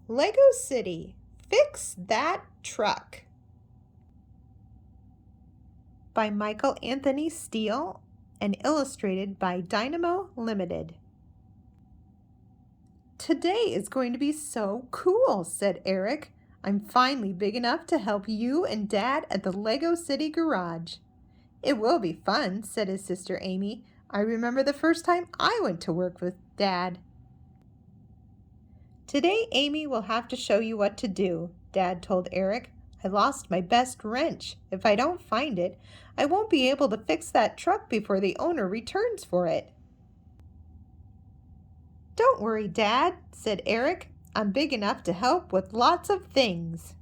Lego City, Fix That Truck by Michael Anthony Steele and illustrated by Dynamo Limited. Today is going to be so cool, said Eric. I'm finally big enough to help you and Dad at the Lego City garage. It will be fun, said his sister Amy. I remember the first time I went to work with Dad. Today, Amy will have to show you what to do, Dad told Eric. I lost my best wrench. If I don't find it, I won't be able to fix that truck before the owner returns for it. Don't worry, Dad, said Eric. I'm big enough to help with lots of things.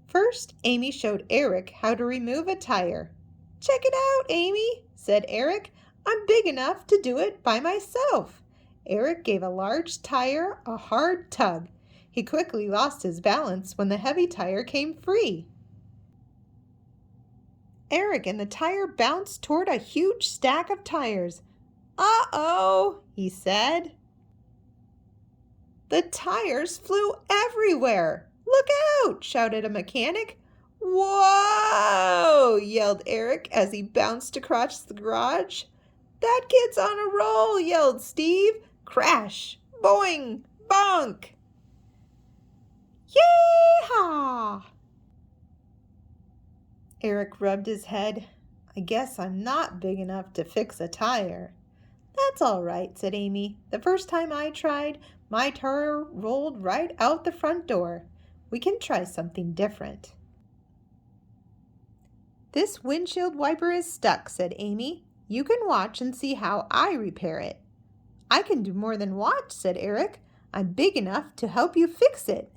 First, Amy showed Eric how to remove a tire. Check it out, Amy, said Eric. I'm big enough to do it by myself. Eric gave a large tire a hard tug. He quickly lost his balance when the heavy tire came free. Eric and the tire bounced toward a huge stack of tires. Uh-oh, he said. The tires flew everywhere. Look out, shouted a mechanic. Whoa, yelled Eric as he bounced across the garage. That kid's on a roll, yelled Steve. Crash, boing, bonk. Yee-haw! Eric rubbed his head. I guess I'm not big enough to fix a tire. That's all right, said Amy. The first time I tried, my tire rolled right out the front door. We can try something different. This windshield wiper is stuck, said Amy. You can watch and see how I repair it. I can do more than watch, said Eric. I'm big enough to help you fix it.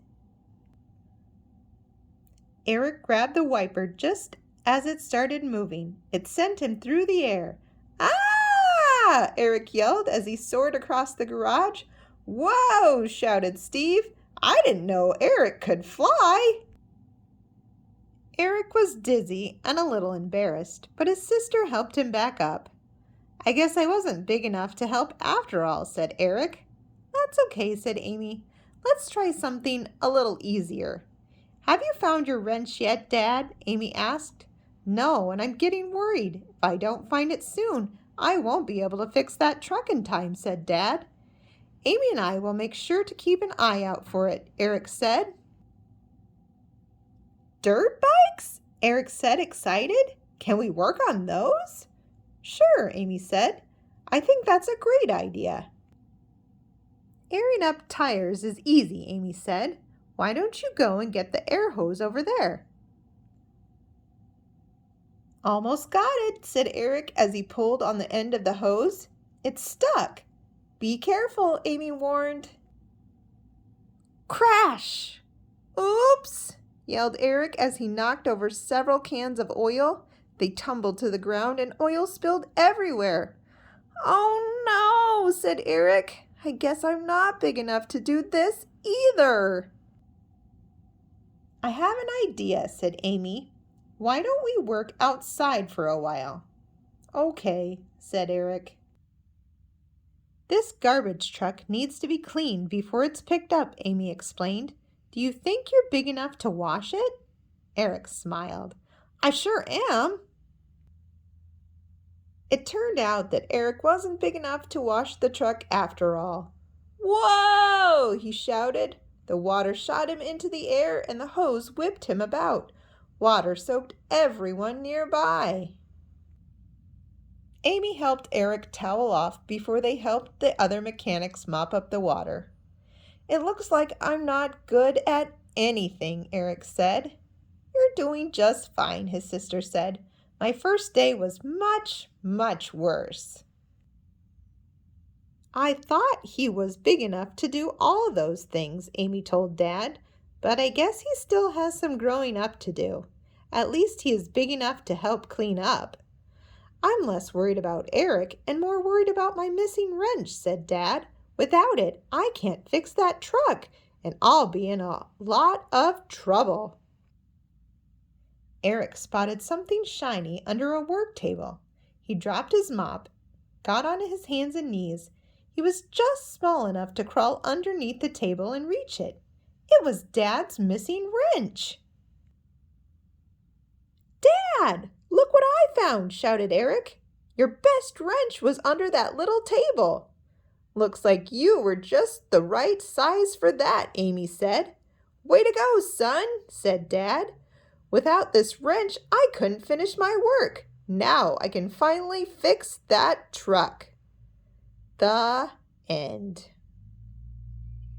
Eric grabbed the wiper just as it started moving. It sent him through the air. Ah! Eric yelled as he soared across the garage. Whoa! Shouted Steve. I didn't know Eric could fly. Eric was dizzy and a little embarrassed, but his sister helped him back up. I guess I wasn't big enough to help after all, said Eric. That's okay, said Amy. Let's try something a little easier. Have you found your wrench yet, Dad? Amy asked. No, and I'm getting worried. If I don't find it soon, I won't be able to fix that truck in time, said Dad. Amy and I will make sure to keep an eye out for it, Eric said. Dirt bikes? Eric said, excited. Can we work on those? Sure, Amy said. I think that's a great idea. Airing up tires is easy, Amy said. Why don't you go and get the air hose over there? Almost got it, said Eric as he pulled on the end of the hose. It's stuck. Be careful, Amy warned. Crash! Oops! Yelled Eric as he knocked over several cans of oil. They tumbled to the ground and oil spilled everywhere. Oh no, said Eric. I guess I'm not big enough to do this either. I have an idea, said Amy. Why don't we work outside for a while? Okay, said Eric. This garbage truck needs to be cleaned before it's picked up, Amy explained. Do you think you're big enough to wash it? Eric smiled. I sure am. It turned out that Eric wasn't big enough to wash the truck after all. Whoa! He shouted. The water shot him into the air and the hose whipped him about. Water soaked everyone nearby. Amy helped Eric towel off before they helped the other mechanics mop up the water. It looks like I'm not good at anything, Eric said. You're doing just fine, his sister said. My first day was much, much worse. I thought he was big enough to do all those things, Amy told Dad, but I guess he still has some growing up to do. At least he is big enough to help clean up. I'm less worried about Eric and more worried about my missing wrench, said Dad. Without it, I can't fix that truck, and I'll be in a lot of trouble. Eric spotted something shiny under a work table. He dropped his mop, got on his hands and knees. He was just small enough to crawl underneath the table and reach it. It was Dad's missing wrench. "Dad, look what I found!" shouted Eric. "Your best wrench was under that little table." "Looks like you were just the right size for that," Amy said. "Way to go, son," said Dad. "Without this wrench, I couldn't finish my work. Now I can finally fix that truck." The end.